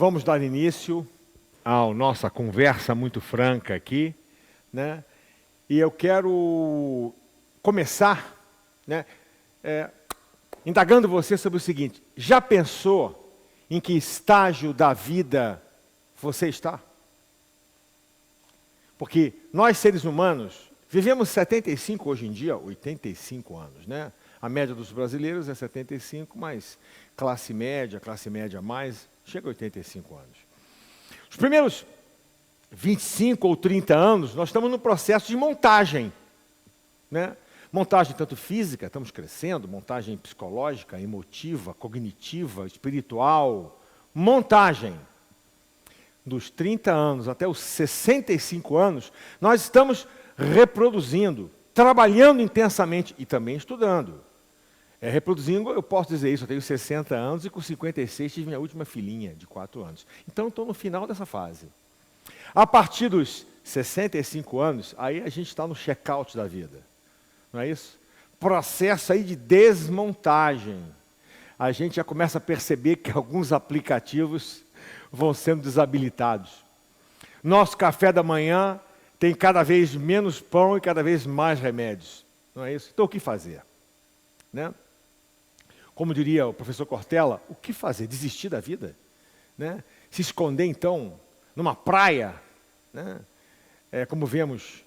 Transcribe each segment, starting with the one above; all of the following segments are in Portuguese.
Vamos dar início à nossa conversa muito franca aqui, né? E eu quero começar, né, indagando você sobre o seguinte: já pensou em que estágio da vida você está? Porque nós, seres humanos, vivemos 75 hoje em dia, 85 anos, né? A média dos brasileiros é 75, mas classe média mais, chega a 85 anos. Os primeiros 25 ou 30 anos, nós estamos no processo de montagem, né? Montagem tanto física, estamos crescendo, montagem psicológica, emotiva, cognitiva, espiritual, montagem. Dos 30 anos até os 65 anos, nós estamos reproduzindo, trabalhando intensamente e também estudando. Reproduzindo, eu posso dizer isso, eu tenho 60 anos e com 56 tive minha última filhinha de 4 anos. Então, estou no final dessa fase. A partir dos 65 anos, aí a gente está no check-out da vida. Não é isso? Processo aí de desmontagem. A gente já começa a perceber que alguns aplicativos vão sendo desabilitados. Nosso café da manhã tem cada vez menos pão e cada vez mais remédios. Não é isso? Então, o que fazer? Né? Como diria o professor Cortella, o que fazer? Desistir da vida? Né? Se esconder, então, numa praia, né? Como vemos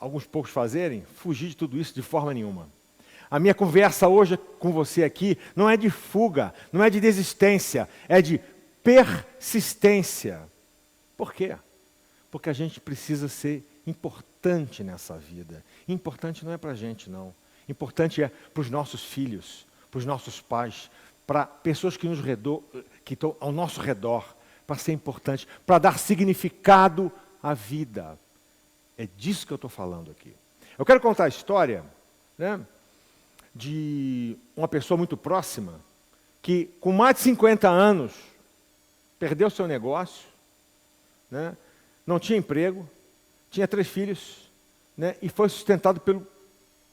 alguns poucos fazerem, fugir de tudo isso de forma nenhuma. A minha conversa hoje com você aqui não é de fuga, não é de desistência, é de persistência. Por quê? Porque a gente precisa ser importante nessa vida. Importante não é para a gente, não. Importante é para os nossos filhos, para os nossos pais, para pessoas que estão ao nosso redor, para ser importante, para dar significado à vida. É disso que eu estou falando aqui. Eu quero contar a história, né, de uma pessoa muito próxima, que com mais de 50 anos, perdeu seu negócio, né, não tinha emprego, tinha 3 filhos, né, e foi sustentado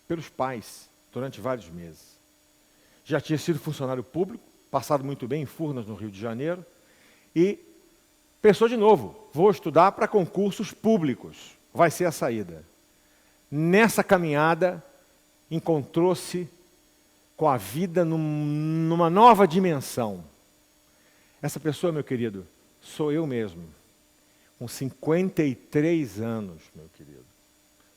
pelos pais durante vários meses. Já tinha sido funcionário público, passado muito bem em Furnas, no Rio de Janeiro, e pensou de novo, vou estudar para concursos públicos, vai ser a saída. Nessa caminhada, encontrou-se com a vida numa nova dimensão. Essa pessoa, meu querido, sou eu mesmo, com 53 anos, meu querido.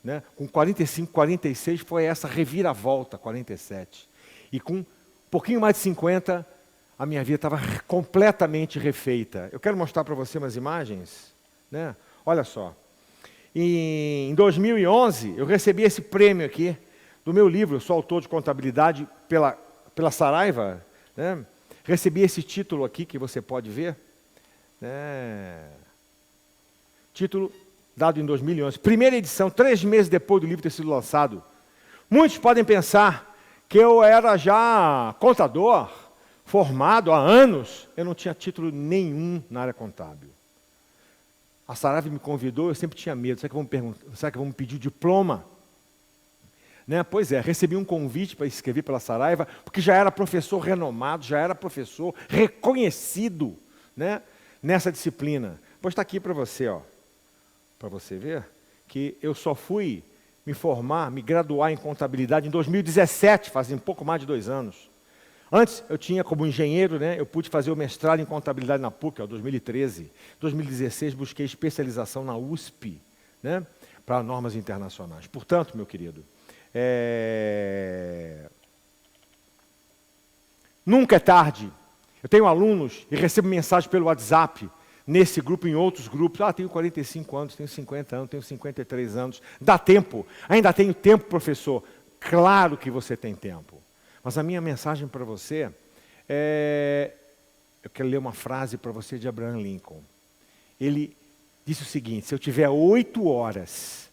Né? Com 45, 46 foi essa reviravolta, 47. E com um pouquinho mais de 50, a minha vida estava completamente refeita. Eu quero mostrar para você umas imagens, né? Olha só. Em 2011, eu recebi esse prêmio aqui do meu livro, eu sou autor de contabilidade pela Saraiva, né? Recebi esse título aqui que você pode ver, né? Título dado em 2011. Primeira edição, 3 meses depois do livro ter sido lançado. Muitos podem pensar que eu era já contador, formado há anos. Eu não tinha título nenhum na área contábil. A Saraiva me convidou, eu sempre tinha medo. Será que vão me pedir o diploma? Né? Pois é, recebi um convite para escrever pela Saraiva, porque já era professor renomado, já era professor reconhecido, né, nessa disciplina. Pois está aqui para você, ó. Para você ver que eu só fui me formar, me graduar em contabilidade em 2017, fazem um pouco mais de 2 anos. Antes, eu tinha como engenheiro, né, eu pude fazer o mestrado em contabilidade na PUC, em 2013. Em 2016, busquei especialização na USP, né, para normas internacionais. Portanto, meu querido, nunca é tarde. Eu tenho alunos e recebo mensagem pelo WhatsApp, nesse grupo, em outros grupos. Tenho 45 anos, tenho 50 anos, tenho 53 anos. Dá tempo. Ainda tenho tempo, professor. Claro que você tem tempo. Mas a minha mensagem para você eu quero ler uma frase para você de Abraham Lincoln. Ele disse o seguinte: se eu tiver 8 horas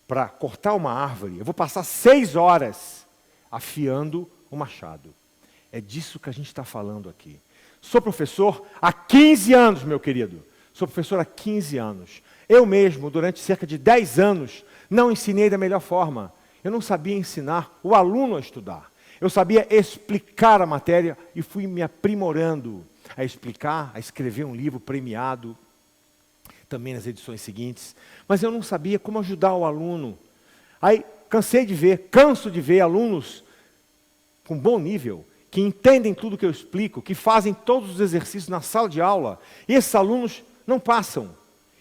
para cortar uma árvore, eu vou passar 6 horas afiando o machado. É disso que a gente está falando aqui. Sou professor há 15 anos, meu querido. Sou professor há 15 anos. Eu mesmo, durante cerca de 10 anos, não ensinei da melhor forma. Eu não sabia ensinar o aluno a estudar. Eu sabia explicar a matéria e fui me aprimorando. a explicar, a escrever um livro premiado, também nas edições seguintes. Mas eu não sabia como ajudar o aluno. Aí canso de ver alunos com bom nível, que entendem tudo que eu explico, que fazem todos os exercícios na sala de aula, e esses alunos não passam.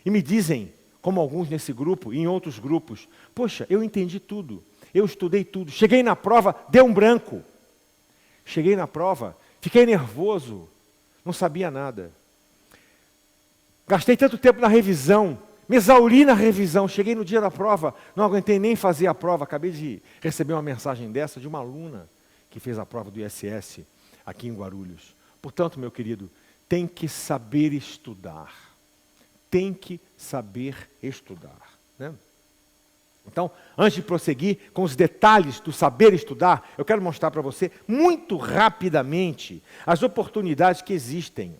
E me dizem, como alguns nesse grupo e em outros grupos, poxa, eu entendi tudo, eu estudei tudo, cheguei na prova, deu um branco. Cheguei na prova, fiquei nervoso, não sabia nada. Gastei tanto tempo na revisão, me exauri na revisão, cheguei no dia da prova, não aguentei nem fazer a prova. Acabei de receber uma mensagem dessa de uma aluna que fez a prova do ISS aqui em Guarulhos. Portanto, meu querido, tem que saber estudar. Tem que saber estudar, né? Então, antes de prosseguir com os detalhes do saber estudar, eu quero mostrar para você, muito rapidamente, as oportunidades que existem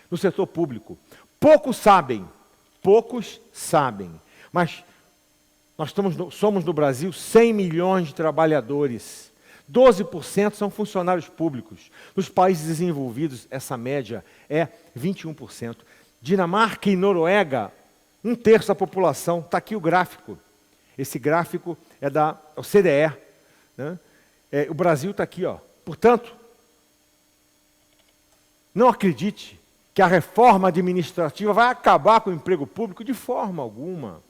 no setor público. Poucos sabem, mas nós somos no Brasil 100 milhões de trabalhadores. 12% são funcionários públicos. Nos países desenvolvidos, essa média é 21%. Dinamarca e Noruega, 1/3 da população. Está aqui o gráfico. Esse gráfico é da OCDE, né? O Brasil está aqui, ó. Portanto, não acredite que a reforma administrativa vai acabar com o emprego público de forma alguma.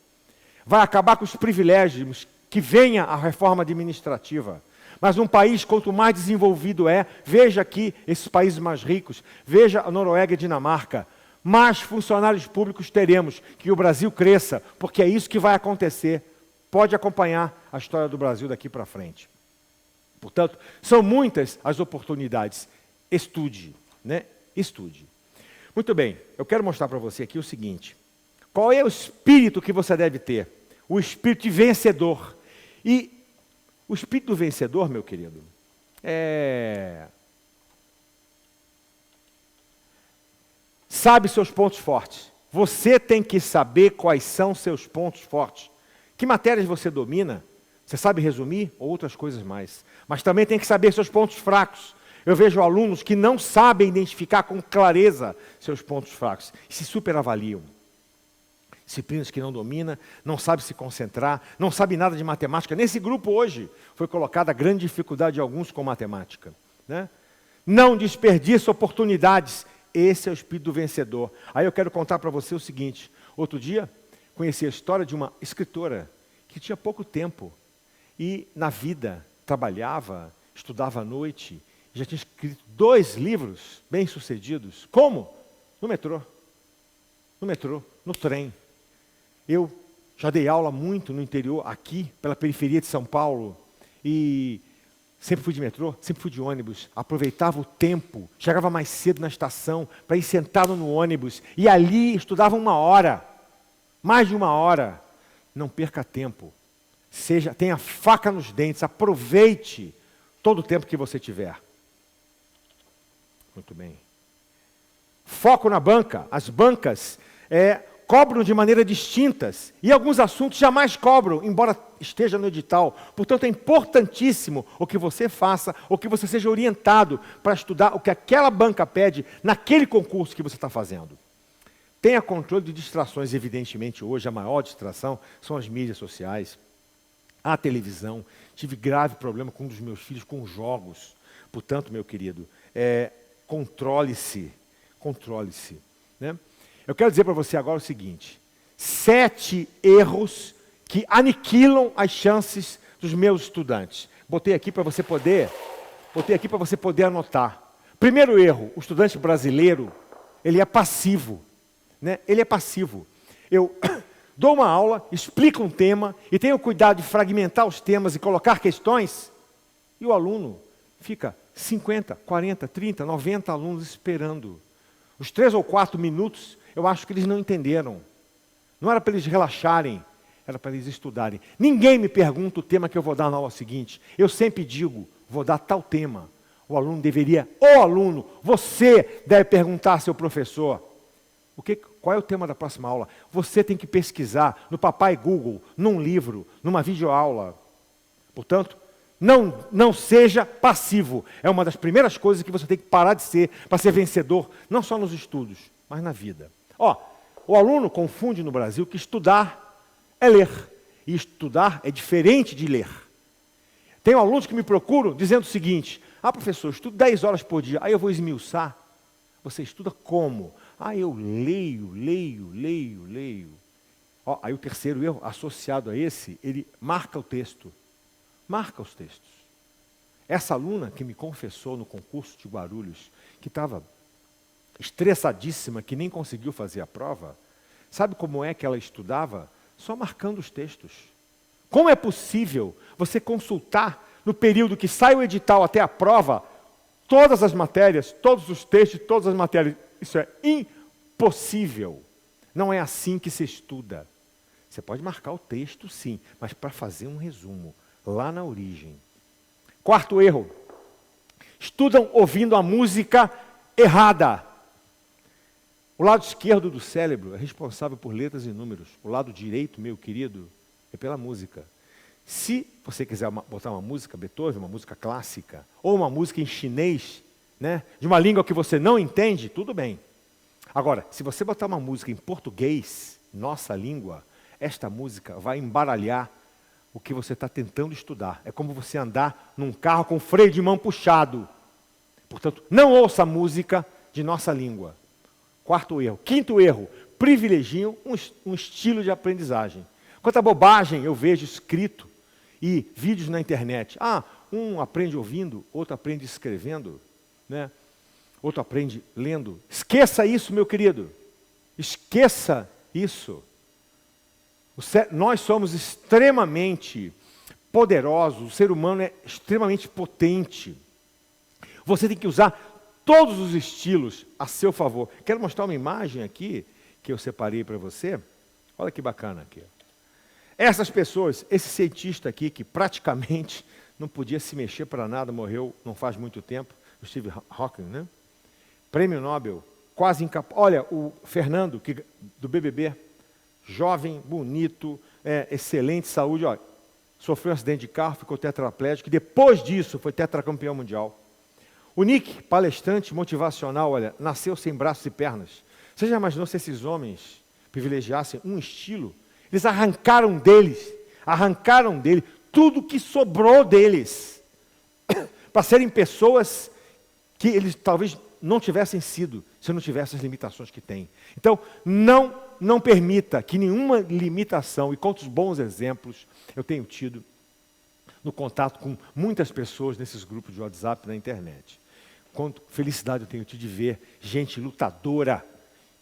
Vai acabar com os privilégios que venha a reforma administrativa. Mas um país, quanto mais desenvolvido veja aqui esses países mais ricos, veja a Noruega e a Dinamarca, mais funcionários públicos teremos, que o Brasil cresça, porque é isso que vai acontecer. Pode acompanhar a história do Brasil daqui para frente. Portanto, são muitas as oportunidades. Estude, né? Estude. Muito bem, eu quero mostrar para você aqui o seguinte. Qual é o espírito que você deve ter? O espírito de vencedor. E o espírito do vencedor, meu querido, sabe seus pontos fortes. Você tem que saber quais são seus pontos fortes. Que matérias você domina? Você sabe resumir? Ou outras coisas mais. Mas também tem que saber seus pontos fracos. Eu vejo alunos que não sabem identificar com clareza seus pontos fracos. E se superavaliam. Disciplinas que não domina, não sabe se concentrar, não sabe nada de matemática. Nesse grupo hoje foi colocada a grande dificuldade de alguns com matemática, né? Não desperdiça oportunidades. Esse é o espírito do vencedor. Aí eu quero contar para você o seguinte. Outro dia, conheci a história de uma escritora que tinha pouco tempo e na vida trabalhava, estudava à noite, já tinha escrito 2 livros bem-sucedidos. Como? No metrô. No metrô, no trem. Eu já dei aula muito no interior, aqui, pela periferia de São Paulo, e sempre fui de metrô, sempre fui de ônibus, aproveitava o tempo, chegava mais cedo na estação, para ir sentado no ônibus, e ali estudava 1 hora, mais de 1 hora. Não perca tempo, tenha faca nos dentes, aproveite todo o tempo que você tiver. Muito bem. Foco na banca. As bancas cobram de maneira distintas e alguns assuntos jamais cobram, embora esteja no edital. Portanto, é importantíssimo o que você faça, ou que você seja orientado para estudar o que aquela banca pede naquele concurso que você está fazendo. Tenha controle de distrações. Evidentemente, hoje a maior distração são as mídias sociais, a televisão. Tive grave problema com um dos meus filhos com jogos. Portanto, meu querido, controle-se, né? Eu quero dizer para você agora o seguinte: 7 erros que aniquilam as chances dos meus estudantes. Botei aqui para você poder anotar. Primeiro erro: o estudante brasileiro, ele é passivo, né? Ele é passivo. Eu dou uma aula, explico um tema e tenho cuidado de fragmentar os temas e colocar questões, e o aluno fica 50, 40, 30, 90 alunos esperando. Os 3 ou 4 minutos, eu acho que eles não entenderam. Não era para eles relaxarem, era para eles estudarem. Ninguém me pergunta o tema que eu vou dar na aula seguinte. Eu sempre digo, vou dar tal tema. Você deve perguntar ao seu professor, qual é o tema da próxima aula? Você tem que pesquisar no Papai Google, num livro, numa videoaula. Portanto, Não seja passivo. É uma das primeiras coisas que você tem que parar de ser para ser vencedor, não só nos estudos, mas na vida. O aluno confunde no Brasil que estudar é ler. E estudar é diferente de ler. Tenho alunos que me procuram dizendo o seguinte: professor, eu estudo 10 horas por dia, aí eu vou esmiuçar. Você estuda como? Eu leio. Aí o terceiro erro, associado a esse, ele marca o texto. Marca os textos. Essa aluna que me confessou no concurso de Guarulhos, que estava estressadíssima, que nem conseguiu fazer a prova, sabe como é que ela estudava? Só marcando os textos. Como é possível você consultar, no período que sai o edital até a prova, todas as matérias, todos os textos, todas as matérias? Isso é impossível. Não é assim que se estuda. Você pode marcar o texto, sim, mas para fazer um resumo, lá na origem. Quarto erro: estudam ouvindo a música errada. O lado esquerdo do cérebro é responsável por letras e números. O lado direito, meu querido, é pela música. Se você quiser botar uma música, Beethoven, uma música clássica, ou uma música em chinês, né, de uma língua que você não entende, tudo bem. Agora, se você botar uma música em português, nossa língua, esta música vai embaralhar o que você está tentando estudar. É como você andar num carro com freio de mão puxado. Portanto, não ouça música de nossa língua. Quarto erro. Quinto erro: privilegiam um estilo de aprendizagem. Quanta bobagem eu vejo escrito e vídeos na internet. Um aprende ouvindo, outro aprende escrevendo, né? Outro aprende lendo. Esqueça isso, meu querido. Esqueça isso. Nós somos extremamente poderosos, o ser humano é extremamente potente. Você tem que usar todos os estilos a seu favor. Quero mostrar uma imagem aqui, que eu separei para você. Olha que bacana aqui. Essas pessoas, esse cientista aqui, que praticamente não podia se mexer para nada, morreu não faz muito tempo, o Steve Hawking, né? Prêmio Nobel, quase incapaz. Olha, o Fernando, do BBB, jovem, bonito, excelente saúde, sofreu um acidente de carro, ficou tetraplégico, e depois disso foi tetracampeão mundial. O Nick, palestrante motivacional, olha, nasceu sem braços e pernas. Você já imaginou se esses homens privilegiassem um estilo? Eles arrancaram dele tudo que sobrou deles, para serem pessoas que eles talvez não tivessem sido, se não tivessem as limitações que têm. Então, não permita que nenhuma limitação, e quantos bons exemplos eu tenho tido no contato com muitas pessoas nesses grupos de WhatsApp na internet. Quanto felicidade eu tenho tido de ver gente lutadora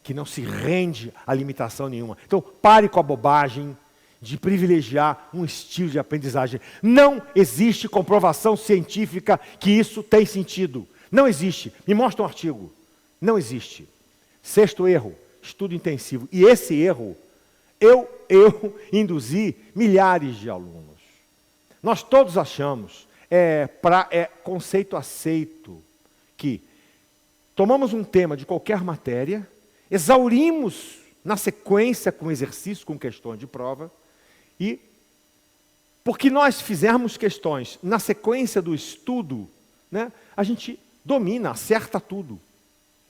que não se rende a limitação nenhuma. Então, pare com a bobagem de privilegiar um estilo de aprendizagem. Não existe comprovação científica que isso tem sentido. Não existe. Me mostra um artigo. Não existe. Sexto erro: estudo intensivo. E esse erro, eu induzi milhares de alunos. Nós todos achamos, conceito aceito, que tomamos um tema de qualquer matéria, exaurimos na sequência com exercício, com questões de prova, e porque nós fizermos questões na sequência do estudo, né, a gente domina, acerta tudo.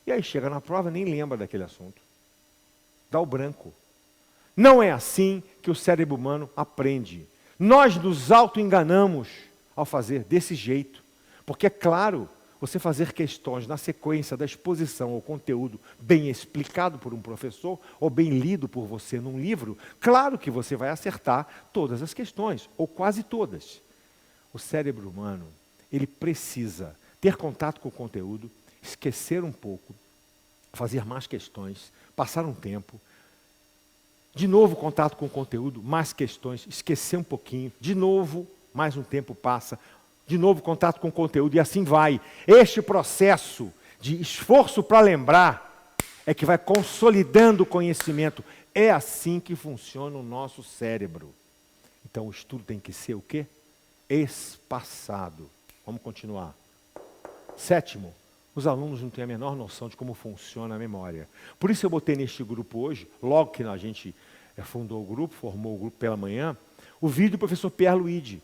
E aí chega na prova, nem lembra daquele assunto. Dá o branco. Não é assim que o cérebro humano aprende. Nós nos auto-enganamos ao fazer desse jeito. Porque, é claro, você fazer questões na sequência da exposição ao conteúdo bem explicado por um professor ou bem lido por você num livro, claro que você vai acertar todas as questões, ou quase todas. O cérebro humano, ele precisa ter contato com o conteúdo, esquecer um pouco, fazer mais questões, passar um tempo, de novo contato com o conteúdo, mais questões, esquecer um pouquinho, de novo, mais um tempo passa, de novo contato com o conteúdo, e assim vai. Este processo de esforço para lembrar é que vai consolidando o conhecimento. É assim que funciona o nosso cérebro. Então o estudo tem que ser o quê? Espaçado. Vamos continuar. Sétimo, os alunos não têm a menor noção de como funciona a memória. Por isso eu botei neste grupo hoje, logo que a gente formou o grupo pela manhã, o vídeo do professor Pierre Luigi.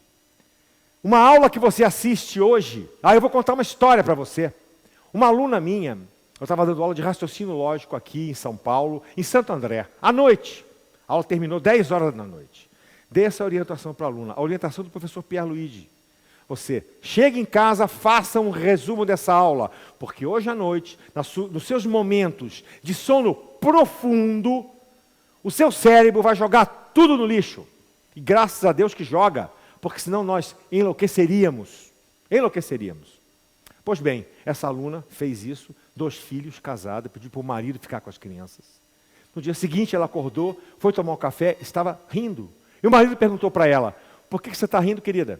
Uma aula que você assiste hoje, eu vou contar uma história para você. Uma aluna minha, eu estava dando aula de raciocínio lógico aqui em São Paulo, em Santo André, à noite. A aula terminou 10 horas da noite. Dei essa orientação para a aluna, a orientação do professor Pierre Luigi. Você chega em casa, faça um resumo dessa aula, porque hoje à noite, nos seus momentos de sono profundo, o seu cérebro vai jogar tudo no lixo. E graças a Deus que joga, porque senão nós enlouqueceríamos. Enlouqueceríamos. Pois bem, essa aluna fez isso, 2 filhos, casada, pediu para o marido ficar com as crianças. No dia seguinte ela acordou, foi tomar um café, estava rindo. E o marido perguntou para ela, por que você está rindo, querida?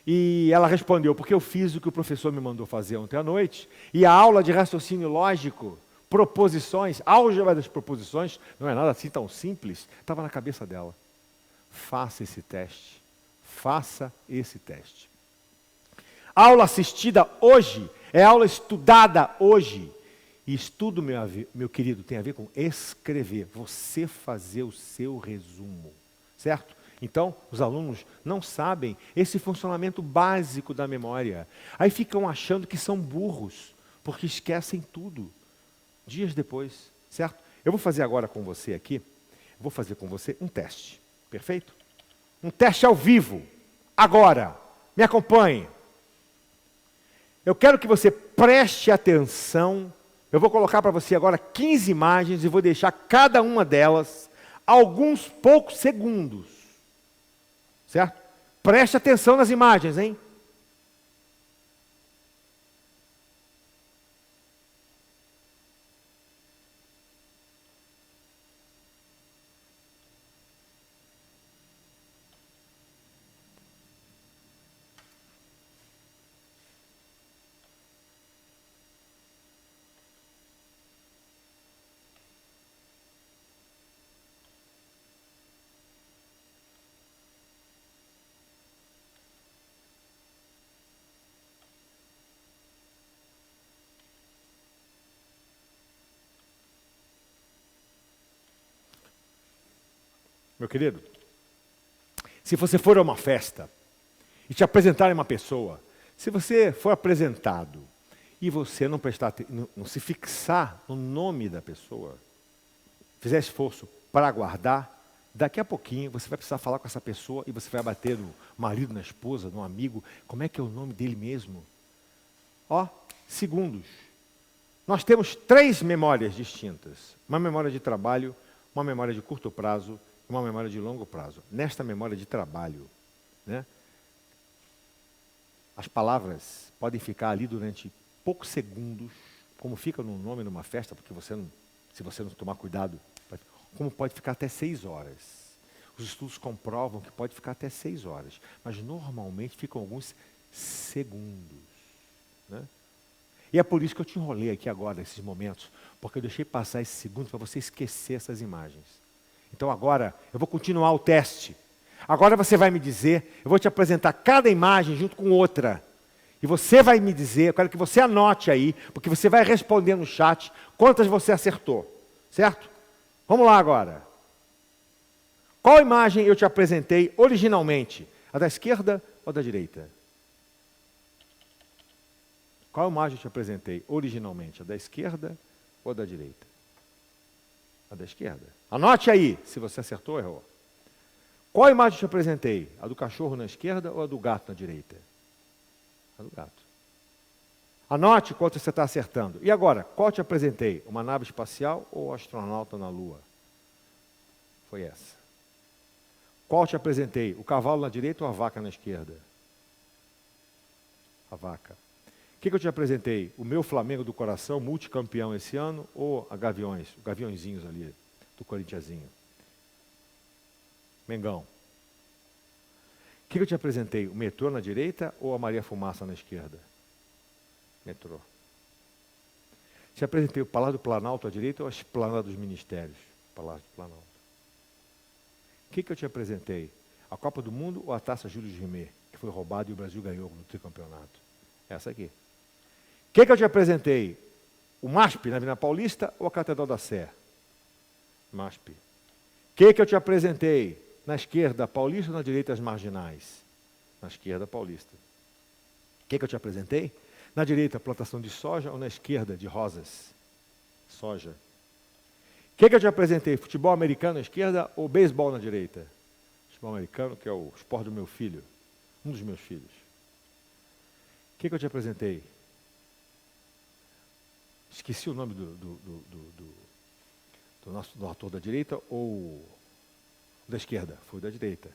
E ela respondeu, porque eu fiz o que o professor me mandou fazer ontem à noite, e a aula de raciocínio lógico, proposições, álgebra das proposições, não é nada assim tão simples, estava na cabeça dela. Faça esse teste. Faça esse teste. Aula assistida hoje é aula estudada hoje. E estudo, meu querido, tem a ver com escrever. Você fazer o seu resumo. Certo? Então, os alunos não sabem esse funcionamento básico da memória. Aí ficam achando que são burros, porque esquecem tudo. Dias depois, certo? Eu vou fazer agora com você aqui, vou fazer com você um teste. Perfeito? Um teste ao vivo. Agora, me acompanhe. Eu quero que você preste atenção. Eu vou colocar para você agora 15 imagens e vou deixar cada uma delas alguns poucos segundos. Certo? Preste atenção nas imagens, hein? Meu querido, se você for a uma festa e te apresentarem uma pessoa, se você for apresentado e você não se fixar no nome da pessoa, fizer esforço para aguardar, daqui a pouquinho você vai precisar falar com essa pessoa e você vai bater no marido, na esposa, no amigo. Como é que é o nome dele mesmo? Segundos. Nós temos 3 memórias distintas. Uma memória de trabalho, uma memória de curto prazo, uma memória de longo prazo. Nesta memória de trabalho, né, as palavras podem ficar ali durante poucos segundos, como fica no nome numa festa, porque se você não tomar cuidado, como pode ficar até 6 horas. Os estudos comprovam que pode ficar até 6 horas, mas normalmente ficam alguns segundos. Né? E é por isso que eu te enrolei aqui agora, nesses momentos, porque eu deixei passar esses segundos para você esquecer essas imagens. Então agora, eu vou continuar o teste. Agora você vai me dizer, eu vou te apresentar cada imagem junto com outra. E você vai me dizer, eu quero que você anote aí, porque você vai responder no chat quantas você acertou. Certo? Vamos lá agora. Qual imagem eu te apresentei originalmente? A da esquerda ou da direita? Qual imagem eu te apresentei originalmente? A da esquerda ou da direita? A da esquerda. Anote aí, se você acertou ou errou. Qual imagem eu te apresentei? A do cachorro na esquerda ou a do gato na direita? A do gato. Anote quanto você está acertando. E agora, qual eu te apresentei? Uma nave espacial ou astronauta na Lua? Foi essa. Qual eu te apresentei? O cavalo na direita ou a vaca na esquerda? A vaca. O que eu te apresentei? O meu Flamengo do coração, multicampeão esse ano, ou a Gaviões, os Gaviõezinhos ali, do Corinthiazinho? Mengão. O que eu te apresentei? O metrô na direita ou a Maria Fumaça na esquerda? Metrô. Te apresentei o Palácio do Planalto à direita ou a Esplanada dos Ministérios? Palácio do Planalto. O que eu te apresentei? A Copa do Mundo ou a Taça Júlio de Rimet, que foi roubada e o Brasil ganhou no tricampeonato? Essa aqui. O que eu te apresentei? O MASP na Avenida Paulista ou a Catedral da Sé? MASP. O que eu te apresentei? Na esquerda, Paulista ou na direita, as Marginais? na esquerda, Paulista. O que eu te apresentei? Na direita, plantação de soja, ou na esquerda, de rosas? Soja. O que eu te apresentei? Futebol americano na esquerda ou beisebol na direita? Futebol americano, que é o esporte do meu filho, um dos meus filhos. O que eu te apresentei? Esqueci o nome do ator da direita ou da esquerda? Foi da direita.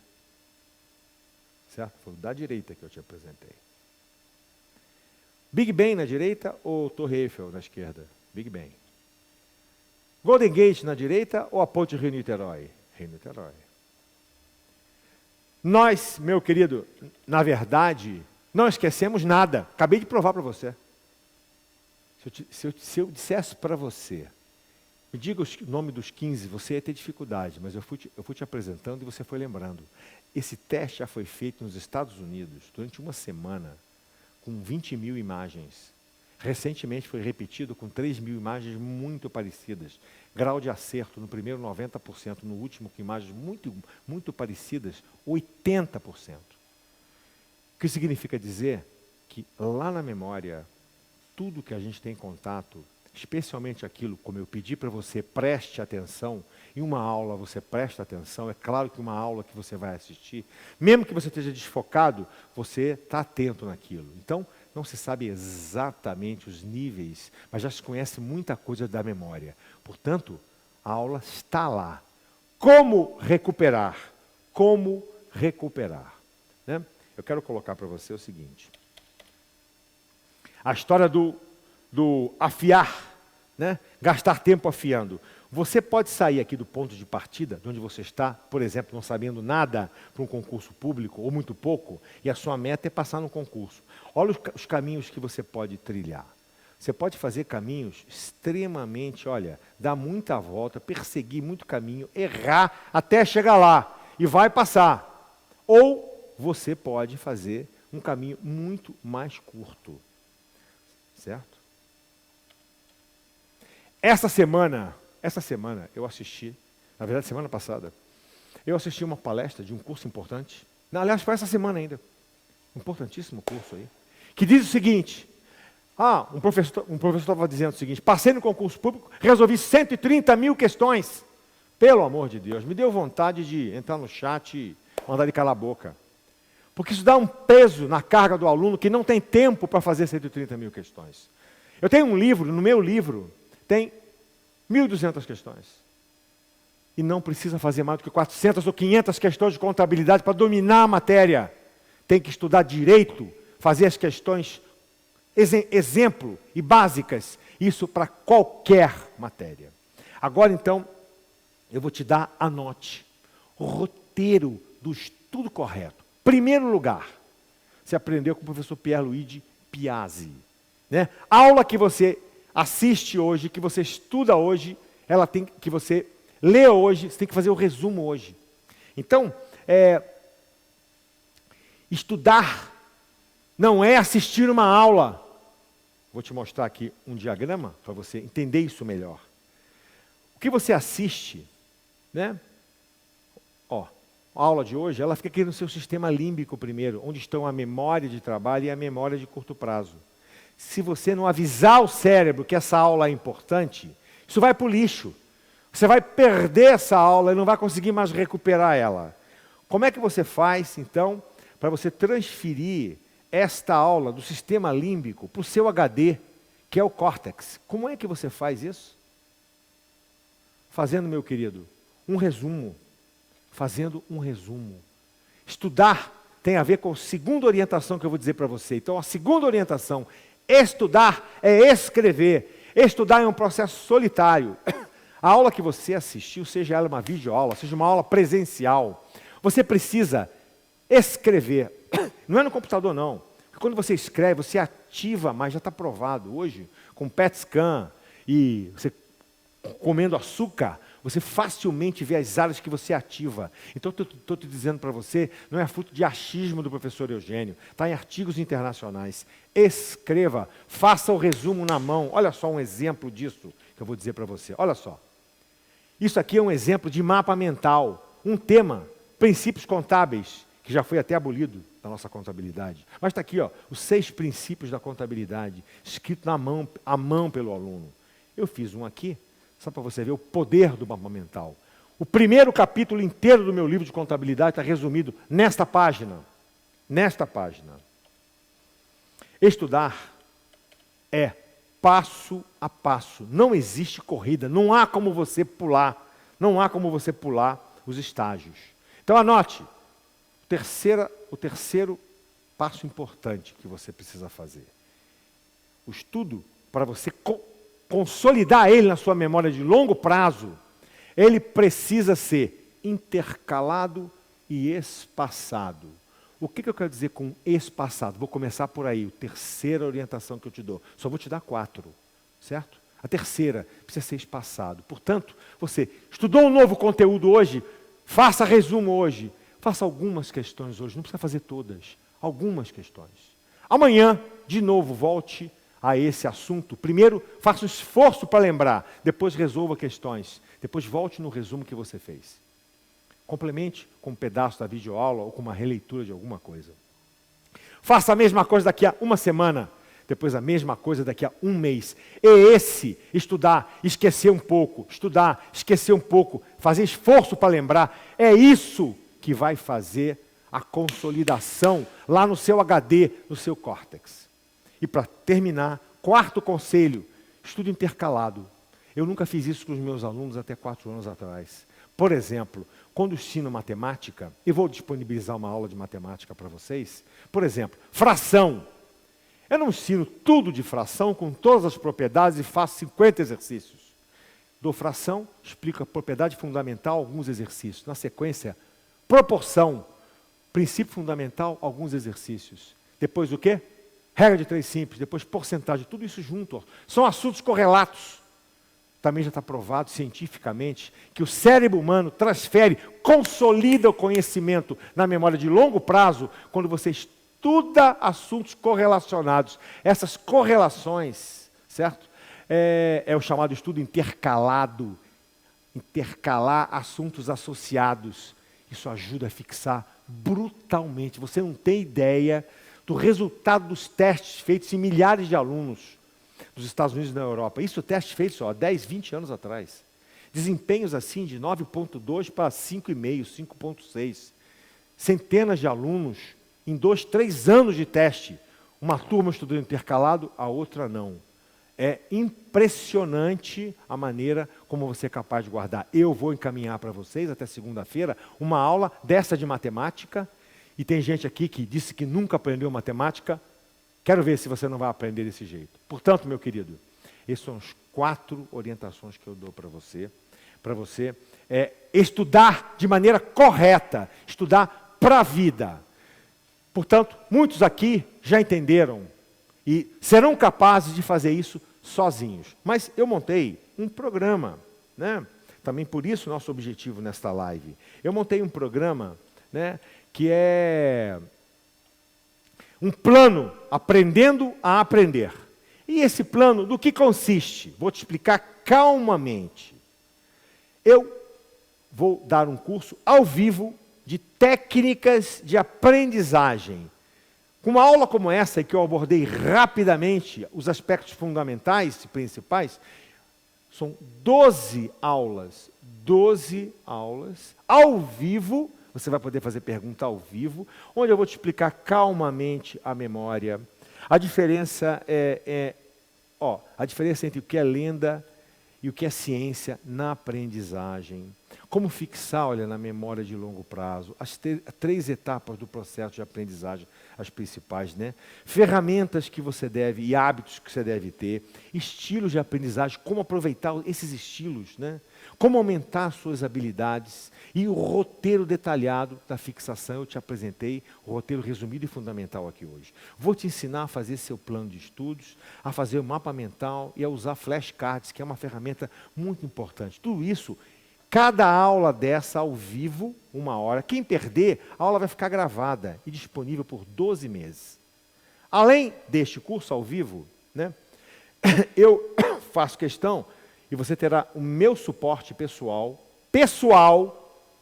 Certo? Foi da direita que eu te apresentei. Big Ben na direita ou Torre Eiffel na esquerda? Big Ben. Golden Gate na direita ou a ponte Rio-Niterói? Rio-Niterói. Nós, meu querido, na verdade, não esquecemos nada. Acabei de provar para você. Se eu dissesse para você, me diga o nome dos 15, você ia ter dificuldade, mas eu fui te apresentando e você foi lembrando. Esse teste já foi feito nos Estados Unidos durante uma semana, com 20 mil imagens. Recentemente foi repetido com 3 mil imagens muito parecidas. Grau de acerto no primeiro 90%, no último com imagens muito parecidas, 80%. O que significa dizer que lá na memória, tudo que a gente tem contato, especialmente aquilo, como eu pedi para você, preste atenção, em uma aula você presta atenção, é claro que uma aula que você vai assistir, mesmo que você esteja desfocado, você está atento naquilo. Então, não se sabe exatamente os níveis, mas já se conhece muita coisa da memória. Portanto, a aula está lá. Como recuperar? Como recuperar? Né? Eu quero colocar para você o seguinte. A história do afiar, né? Gastar tempo afiando. Você pode sair aqui do ponto de partida, de onde você está, por exemplo, não sabendo nada para um concurso público, ou muito pouco, e a sua meta é passar no concurso. Olha os caminhos que você pode trilhar. Você pode fazer caminhos extremamente, dar muita volta, perseguir muito caminho, errar até chegar lá, e vai passar. Ou você pode fazer um caminho muito mais curto. Certo? Essa semana eu assisti, na verdade semana passada, eu assisti uma palestra de um curso importante, aliás foi essa semana ainda, importantíssimo curso aí, que diz o seguinte, um professor estava dizendo o seguinte, passei no concurso público, resolvi 130 mil questões, pelo amor de Deus, me deu vontade de entrar no chat e mandar ele calar a boca, porque isso dá um peso na carga do aluno que não tem tempo para fazer 130 mil questões. Eu tenho um livro, no meu livro, tem 1.200 questões. E não precisa fazer mais do que 400 ou 500 questões de contabilidade para dominar a matéria. Tem que estudar direito, fazer as questões exemplo e básicas. Isso para qualquer matéria. Agora, então, eu vou te dar, anote, o roteiro do estudo correto. Primeiro lugar, você aprendeu com o professor Pierluigi Piazzi. Né? A aula que você assiste hoje, que você estuda hoje, que você lê hoje, você tem que fazer o resumo hoje. Então, estudar não é assistir uma aula. Vou te mostrar aqui um diagrama para você entender isso melhor. O que você assiste, né? A aula de hoje, ela fica aqui no seu sistema límbico primeiro, onde estão a memória de trabalho e a memória de curto prazo. Se você não avisar o cérebro que essa aula é importante, isso vai para o lixo. Você vai perder essa aula e não vai conseguir mais recuperar ela. Como é que você faz, então, para você transferir esta aula do sistema límbico para o seu HD, que é o córtex? Como é que você faz isso? Fazendo, meu querido, um resumo. Fazendo um resumo. Estudar tem a ver com a segunda orientação que eu vou dizer para você. Então, a segunda orientação, estudar é escrever. Estudar é um processo solitário. A aula que você assistiu, seja ela uma videoaula, seja uma aula presencial, você precisa escrever. Não é no computador, não. Porque quando você escreve, você ativa, mas já está provado hoje, com PET scan e você comendo açúcar, você facilmente vê as áreas que você ativa. Então, estou te dizendo para você, não é fruto de achismo do professor Eugênio, está em artigos internacionais. Escreva, faça o resumo na mão. Olha só um exemplo disso que eu vou dizer para você. Olha só. Isso aqui é um exemplo de mapa mental, um tema, princípios contábeis, que que já foi até abolido da nossa contabilidade. Mas está aqui, ó, os 6 princípios da contabilidade, escrito à mão pelo aluno. Eu fiz um aqui, só para você ver o poder do mapa mental. O primeiro capítulo inteiro do meu livro de contabilidade está resumido nesta página. Nesta página. Estudar é passo a passo. Não existe corrida. Não há como você pular. Não há como você pular os estágios. Então anote. O terceiro passo importante que você precisa fazer. O estudo, para você consolidar ele na sua memória de longo prazo, ele precisa ser intercalado e espaçado. O que eu quero dizer com espaçado? Vou começar por aí, a terceira orientação que eu te dou. Só vou te dar 4, certo? A terceira precisa ser espaçado. Portanto, você estudou um novo conteúdo hoje, faça resumo hoje. Faça algumas questões hoje, não precisa fazer todas. Algumas questões. Amanhã, de novo, volte a esse assunto. Primeiro, faça um esforço para lembrar. Depois, resolva questões. Depois, volte no resumo que você fez. Complemente com um pedaço da videoaula ou com uma releitura de alguma coisa. Faça a mesma coisa daqui a uma semana. Depois, a mesma coisa daqui a um mês. Estudar, esquecer um pouco. Estudar, esquecer um pouco. Fazer esforço para lembrar. É isso que vai fazer a consolidação lá no seu HD, no seu córtex. E para terminar, 4º conselho, estudo intercalado. Eu nunca fiz isso com os meus alunos até 4 anos atrás. Por exemplo, quando ensino matemática, e vou disponibilizar uma aula de matemática para vocês, por exemplo, fração. Eu não ensino tudo de fração com todas as propriedades e faço 50 exercícios. Dou fração, explico a propriedade fundamental, alguns exercícios. Na sequência, proporção, princípio fundamental, alguns exercícios. Depois o quê? Regra de 3 simples, depois porcentagem, tudo isso junto. Ó. São assuntos correlatos. Também já está provado cientificamente que o cérebro humano transfere, consolida o conhecimento na memória de longo prazo quando você estuda assuntos correlacionados. Essas correlações, certo? É o chamado estudo intercalado. Intercalar assuntos associados. Isso ajuda a fixar brutalmente. Você não tem ideia do resultado dos testes feitos em milhares de alunos dos Estados Unidos e na Europa. Isso, testes feitos há 10, 20 anos atrás. Desempenhos assim de 9,2 para 5,5, 5,6. Centenas de alunos em 2, 3 anos de teste. Uma turma estudando intercalado, a outra não. É impressionante a maneira como você é capaz de guardar. Eu vou encaminhar para vocês, até segunda-feira, uma aula dessa de matemática. E tem gente aqui que disse que nunca aprendeu matemática. Quero ver se você não vai aprender desse jeito. Portanto, meu querido, essas são as 4 orientações que eu dou para você. Para você estudar de maneira correta. Estudar para a vida. Portanto, muitos aqui já entenderam. E serão capazes de fazer isso sozinhos. Mas eu montei um programa, né? Também por isso o nosso objetivo nesta live. Eu montei um programa, né, que é um plano aprendendo a aprender. E esse plano, do que consiste? Vou te explicar calmamente. Eu vou dar um curso ao vivo de técnicas de aprendizagem. Com uma aula como essa, que eu abordei rapidamente os aspectos fundamentais e principais, são 12 aulas ao vivo, você vai poder fazer pergunta ao vivo, onde eu vou te explicar calmamente a memória. A diferença a diferença entre o que é lenda e o que é ciência na aprendizagem. Como fixar, olha, na memória de longo prazo, as 3 etapas do processo de aprendizagem, as principais, né? Ferramentas que você deve e hábitos que você deve ter, estilos de aprendizagem, como aproveitar esses estilos, né? Como aumentar as suas habilidades e o roteiro detalhado da fixação. Eu te apresentei o roteiro resumido e fundamental aqui hoje. Vou te ensinar a fazer seu plano de estudos, a fazer o mapa mental e a usar flashcards, que é uma ferramenta muito importante. Tudo isso, cada aula dessa ao vivo, 1 hora. Quem perder, a aula vai ficar gravada e disponível por 12 meses. Além deste curso ao vivo, né, eu faço questão, e você terá o meu suporte pessoal,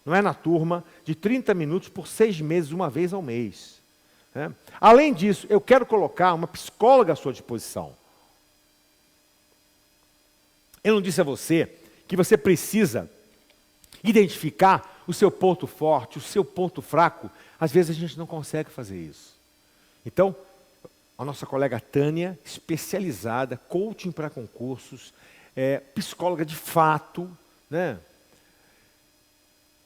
não é na turma, de 30 minutos por 6 meses, uma vez ao mês. Né? Além disso, eu quero colocar uma psicóloga à sua disposição. Eu não disse a você que você precisa identificar o seu ponto forte, o seu ponto fraco. Às vezes a gente não consegue fazer isso. Então, a nossa colega Tânia, especializada, coaching para concursos, psicóloga de fato, né,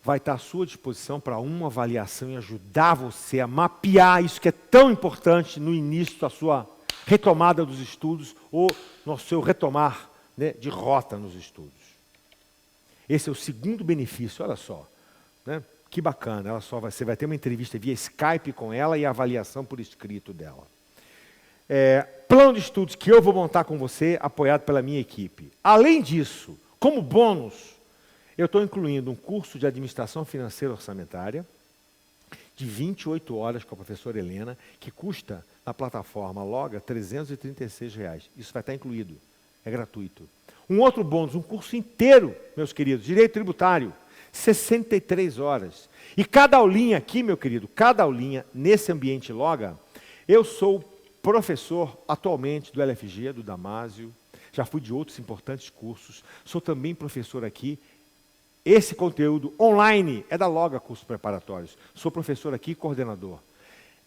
vai estar à sua disposição para uma avaliação e ajudar você a mapear isso que é tão importante no início da sua retomada dos estudos ou no seu retomar, né, de rota nos estudos. Esse é o segundo benefício, olha só, né? Que bacana, você vai ter uma entrevista via Skype com ela e a avaliação por escrito dela. Plano de estudos que eu vou montar com você, apoiado pela minha equipe. Além disso, como bônus, eu estou incluindo um curso de administração financeira orçamentária, de 28 horas com a professora Helena, que custa, na plataforma Loga, R$ 336. Isso vai estar incluído, é gratuito. Um outro bônus, um curso inteiro, meus queridos, direito tributário, 63 horas. E cada aulinha aqui, meu querido, cada aulinha nesse ambiente Loga, eu sou professor atualmente do LFG, do Damásio, já fui de outros importantes cursos, sou também professor aqui. Esse conteúdo online é da Loga Cursos Preparatórios. Sou professor aqui, coordenador.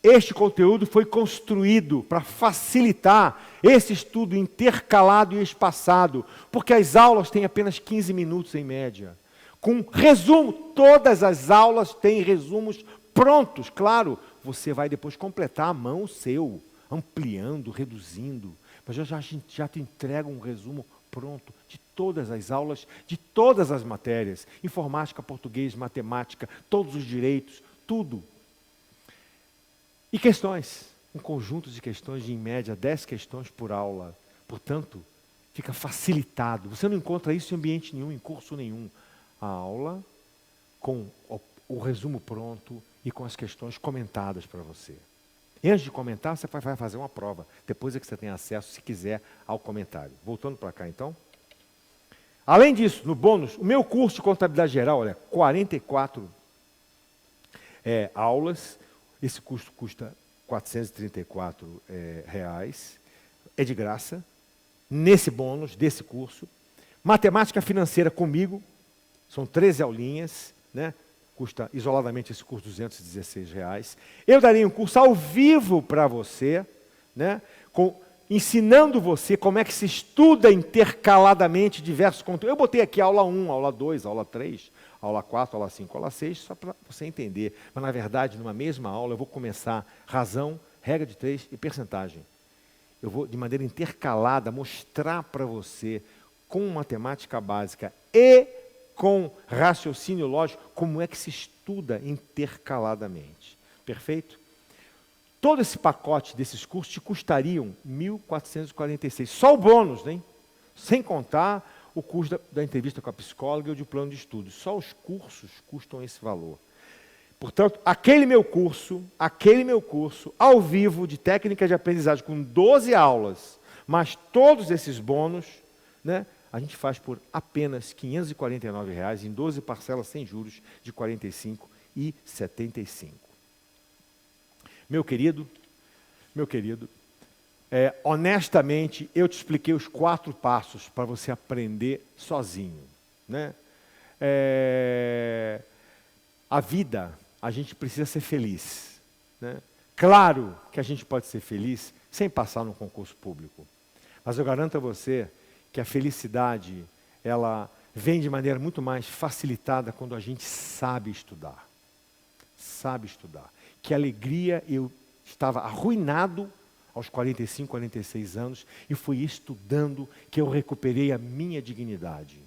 Este conteúdo foi construído para facilitar esse estudo intercalado e espaçado, porque as aulas têm apenas 15 minutos em média. Com resumo, todas as aulas têm resumos prontos. Claro, você vai depois completar à mão o seu, ampliando, reduzindo. Mas a gente já te entrega um resumo pronto de todas as aulas, de todas as matérias. Informática, português, matemática, todos os direitos, tudo. E questões, um conjunto de questões de, em média, 10 questões por aula. Portanto, fica facilitado. Você não encontra isso em ambiente nenhum, em curso nenhum. A aula com o resumo pronto e com as questões comentadas para você. E antes de comentar, você vai fazer uma prova. Depois é que você tem acesso, se quiser, ao comentário. Voltando para cá, então. Além disso, no bônus, o meu curso de contabilidade geral, olha, 44 aulas. Esse custo custa R$ 434 reais. É de graça. Nesse bônus, desse curso. Matemática financeira comigo. São 13 aulinhas, né? Custa isoladamente esse curso R$ 216 reais. Eu darei um curso ao vivo para você, né? Ensinando você como é que se estuda intercaladamente diversos conteúdos. Eu botei aqui aula 1, aula 2, aula 3, aula 4, aula 5, aula 6, só para você entender. Mas, na verdade, numa mesma aula, eu vou começar razão, regra de 3 e percentagem. Eu vou, de maneira intercalada, mostrar para você, com matemática básica e com raciocínio lógico, como é que se estuda intercaladamente. Perfeito? Todo esse pacote desses cursos te custariam R$ 1.446. Só o bônus, né? Sem contar o custo da entrevista com a psicóloga e o de plano de estudos. Só os cursos custam esse valor. Portanto, aquele meu curso, ao vivo, de técnica de aprendizagem, com 12 aulas, mas todos esses bônus, né? A gente faz por apenas R$ 549 reais, em 12 parcelas sem juros de R$ 45,75. Meu querido, honestamente, eu te expliquei os 4 passos para você aprender sozinho. Né? A vida, a gente precisa ser feliz. Né? Claro que a gente pode ser feliz sem passar num concurso público. Mas eu garanto a você que a felicidade, ela vem de maneira muito mais facilitada quando a gente sabe estudar. Sabe estudar. Que alegria, eu estava arruinado aos 45, 46 anos e fui estudando que eu recuperei a minha dignidade.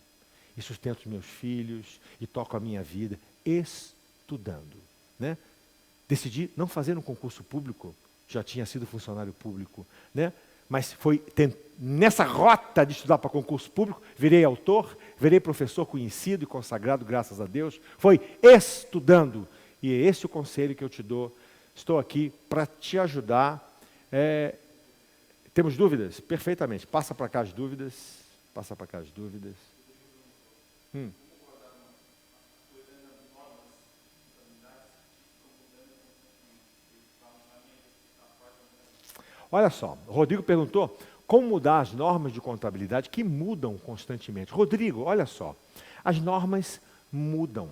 E sustento os meus filhos e toco a minha vida estudando. Né? Decidi não fazer um concurso público, já tinha sido funcionário público, né? Mas foi nessa rota de estudar para concurso público, virei autor, virei professor conhecido e consagrado, graças a Deus, foi estudando. E é esse o conselho que eu te dou. Estou aqui para te ajudar. Temos dúvidas? Perfeitamente. Passa para cá as dúvidas. Passa para cá as dúvidas. Olha só, o Rodrigo perguntou como mudar as normas de contabilidade que mudam constantemente. Rodrigo, olha só, as normas mudam.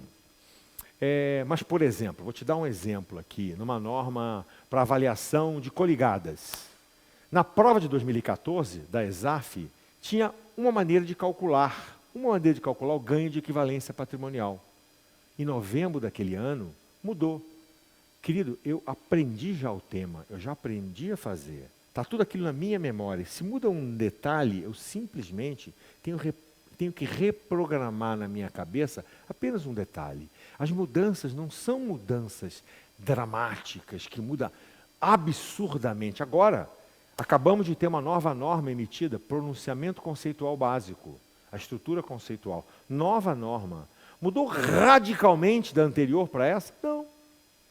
Mas, por exemplo, vou te dar um exemplo aqui, numa norma para avaliação de coligadas. Na prova de 2014, da ESAF, tinha uma maneira de calcular o ganho de equivalência patrimonial. Em novembro daquele ano, mudou. Querido, eu aprendi já o tema, eu já aprendi a fazer. Está tudo aquilo na minha memória. Se muda um detalhe, eu simplesmente tenho que reprogramar na minha cabeça apenas um detalhe. As mudanças não são mudanças dramáticas, que mudam absurdamente. Agora, acabamos de ter uma nova norma emitida, pronunciamento conceitual básico, a estrutura conceitual. Nova norma. Mudou radicalmente da anterior para essa? Não.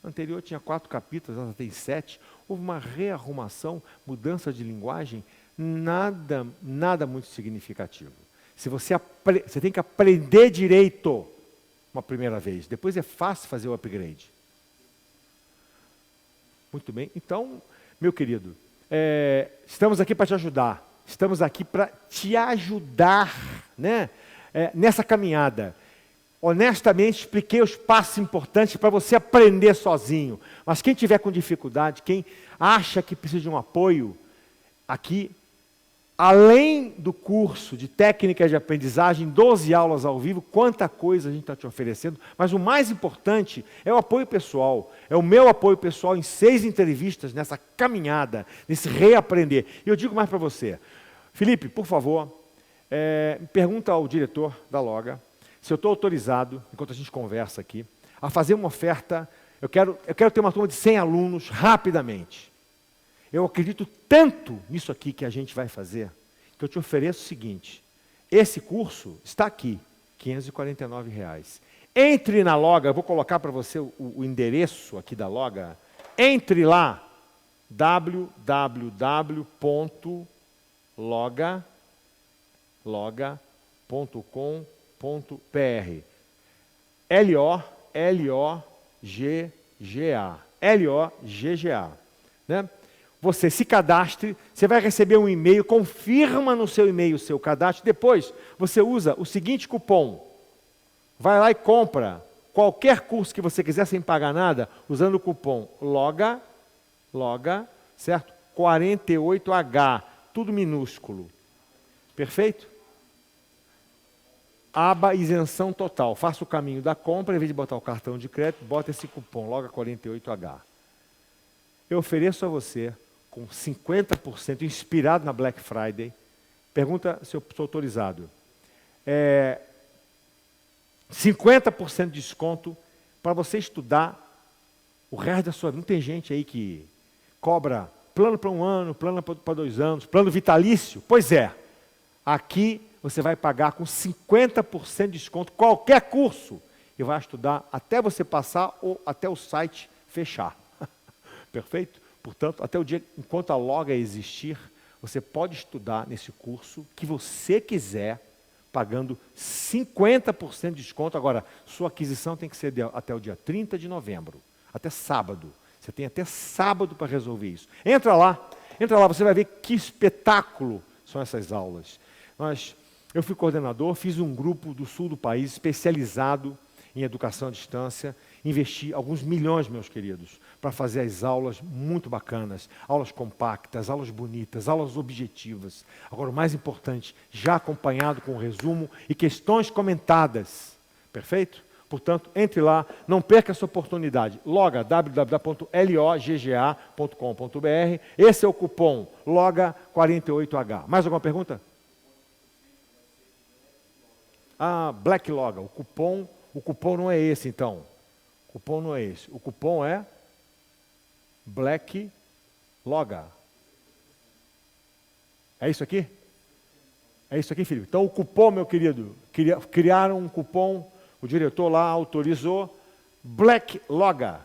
A anterior tinha 4 capítulos, essa tem 7. Houve uma rearrumação, mudança de linguagem, nada muito significativo. Se você tem que aprender direito uma primeira vez, depois é fácil fazer o upgrade. Muito bem, então, meu querido, estamos aqui para te ajudar, estamos aqui para te ajudar, né, nessa caminhada. Honestamente, expliquei os passos importantes para você aprender sozinho. Mas quem tiver com dificuldade, quem acha que precisa de um apoio, aqui, além do curso de técnicas de aprendizagem, 12 aulas ao vivo, quanta coisa a gente está te oferecendo. Mas o mais importante é o apoio pessoal. É o meu apoio pessoal em 6 entrevistas nessa caminhada, nesse reaprender. E eu digo mais para você. Felipe, por favor, pergunta ao diretor da Loga se eu estou autorizado, enquanto a gente conversa aqui, a fazer uma oferta. Eu quero ter uma turma de 100 alunos rapidamente. Eu acredito tanto nisso aqui que a gente vai fazer, que eu te ofereço o seguinte: esse curso está aqui, R$ 549. Entre na Loga, eu vou colocar para você o endereço aqui da Loga. Entre lá, www.loga.com.br. L-O-G-G-A. Né? Você se cadastre, você vai receber um e-mail, confirma no seu e-mail o seu cadastro, depois você usa o seguinte cupom, vai lá e compra qualquer curso que você quiser sem pagar nada, usando o cupom LOGA, certo? 48H, tudo minúsculo. Perfeito? Aba isenção total. Faça o caminho da compra, em vez de botar o cartão de crédito, bota esse cupom, LOGA 48H. Eu ofereço a você, com 50%, inspirado na Black Friday, pergunta se eu sou autorizado. 50% de desconto para você estudar o resto da sua vida. Não tem gente aí que cobra plano para 1 ano, plano para 2 anos, plano vitalício? Pois é, aqui você vai pagar com 50% de desconto qualquer curso e vai estudar até você passar ou até o site fechar. Perfeito? Portanto, até o dia, enquanto a Loga existir, você pode estudar nesse curso que você quiser, pagando 50% de desconto. Agora, sua aquisição tem que ser até o dia 30 de novembro, até sábado. Você tem até sábado para resolver isso. Entra lá, você vai ver que espetáculo são essas aulas. Eu fui coordenador, fiz um grupo do sul do país especializado em educação à distância, investi alguns milhões, meus queridos, para fazer as aulas muito bacanas, aulas compactas, aulas bonitas, aulas objetivas. Agora, o mais importante, já acompanhado com o resumo e questões comentadas. Perfeito? Portanto, entre lá, não perca essa oportunidade. Loga, www.logga.com.br. Esse é o cupom LOGA48H. Mais alguma pergunta? Black Loga. O cupom não é esse, então. O cupom não é esse. O cupom é Black Loga. É isso aqui? É isso aqui, Felipe? Então, o cupom, meu querido, criaram um cupom, o diretor lá autorizou, Black Loga.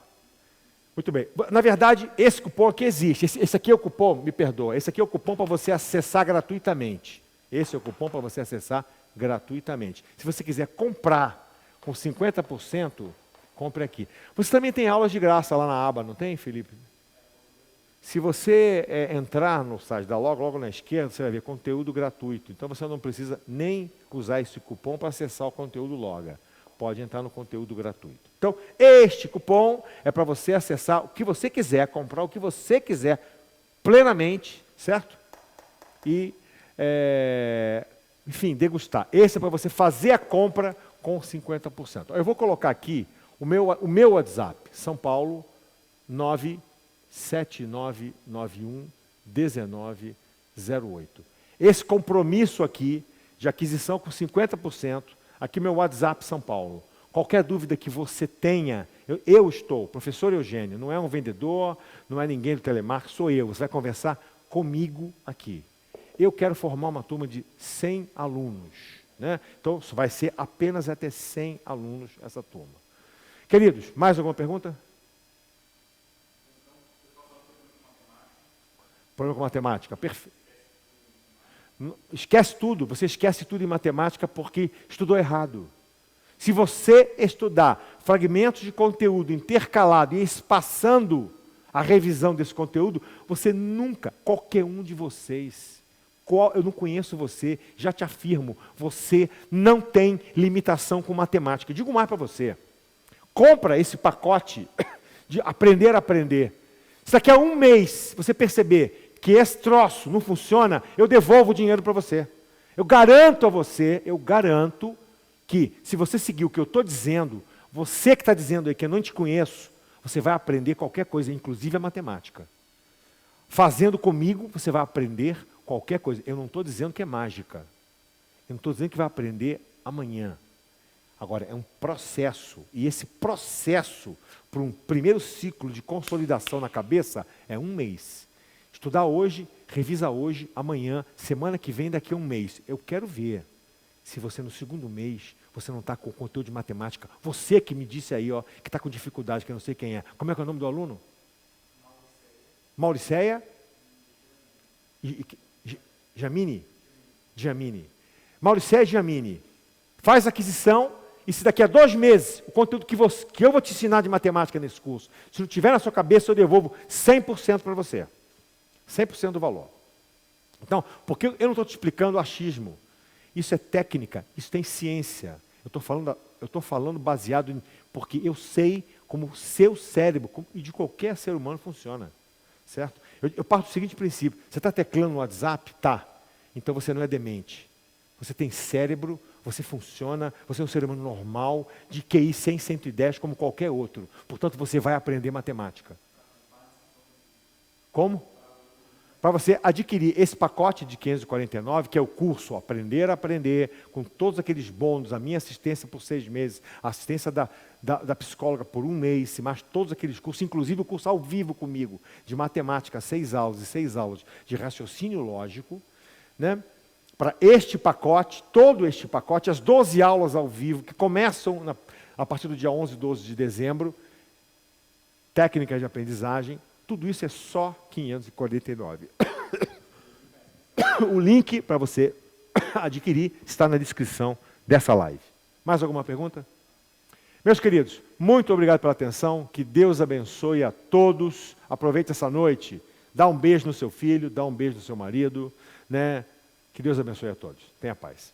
Muito bem. Na verdade, esse cupom aqui existe. Esse aqui é o cupom, me perdoa, esse aqui é o cupom para você acessar gratuitamente. Esse é o cupom para você acessar gratuitamente. Se você quiser comprar com 50%, compre aqui. Você também tem aulas de graça lá na aba, não tem, Felipe? Se você entrar no site da Logo, logo na esquerda, você vai ver conteúdo gratuito. Então você não precisa nem usar esse cupom para acessar o conteúdo Loga. Pode entrar no conteúdo gratuito. Então, este cupom é para você acessar o que você quiser, comprar o que você quiser plenamente, certo? E, enfim, degustar. Esse é para você fazer a compra com 50%. Eu vou colocar aqui o meu WhatsApp, São Paulo, 979911908. Esse compromisso aqui de aquisição com 50%, aqui meu WhatsApp São Paulo. Qualquer dúvida que você tenha, eu estou, professor Eugênio, não é um vendedor, não é ninguém do telemarketing, sou eu. Você vai conversar comigo aqui. Eu quero formar uma turma de 100 alunos, né? Então, vai ser apenas até 100 alunos essa turma. Queridos, mais alguma pergunta? Problema com matemática, perfeito. Esquece tudo, você esquece tudo em matemática porque estudou errado. Se você estudar fragmentos de conteúdo intercalado e espaçando a revisão desse conteúdo, você nunca, qualquer um de vocês, eu não conheço você, já te afirmo, você não tem limitação com matemática. Digo mais para você, compra esse pacote de aprender a aprender. Se daqui a um mês você perceber que esse troço não funciona, eu devolvo o dinheiro para você. Eu garanto a você, que se você seguir o que eu estou dizendo, você que está dizendo aí que eu não te conheço, você vai aprender qualquer coisa, inclusive a matemática. Fazendo comigo, você vai aprender qualquer coisa. Eu não estou dizendo que é mágica. Eu não estou dizendo que vai aprender amanhã. Agora, é um processo. E esse processo, para um primeiro ciclo de consolidação na cabeça, é 1 mês. Estudar hoje, revisa hoje, amanhã, semana que vem, daqui a 1 mês. Eu quero ver se você no segundo mês, você não está com conteúdo de matemática. Você que me disse aí, ó, que está com dificuldade, que eu não sei quem é. Como é que é o nome do aluno? Mauriceia? Jamini? Mauriceia Jamini. Faz aquisição e se daqui a 2 meses, o conteúdo que eu vou te ensinar de matemática nesse curso, se não tiver na sua cabeça, eu devolvo 100% para você. 100% do valor. Então, porque eu não estou te explicando achismo. Isso é técnica, isso tem ciência. Eu estou falando baseado em... Porque eu sei como o seu cérebro e de qualquer ser humano funciona. Certo? Eu parto do seguinte princípio. Você está teclando no WhatsApp? Tá. Então você não é demente. Você tem cérebro, você funciona, você é um ser humano normal, de QI 100, 110, como qualquer outro. Portanto, você vai aprender matemática. Como? Para você adquirir esse pacote de 549, que é o curso Aprender a Aprender, com todos aqueles bônus, a minha assistência por 6 meses, a assistência da psicóloga por 1 mês, mais todos aqueles cursos, inclusive o curso ao vivo comigo, de matemática, 6 aulas e 6 aulas de raciocínio lógico, né? Para este pacote, todo este pacote, as 12 aulas ao vivo, que começam a partir do dia 11 e 12 de dezembro, técnicas de aprendizagem, tudo isso é só 549. O link para você adquirir está na descrição dessa live. Mais alguma pergunta? Meus queridos, muito obrigado pela atenção. Que Deus abençoe a todos. Aproveite essa noite. Dá um beijo no seu filho, dá um beijo no seu marido, né? Que Deus abençoe a todos. Tenha paz.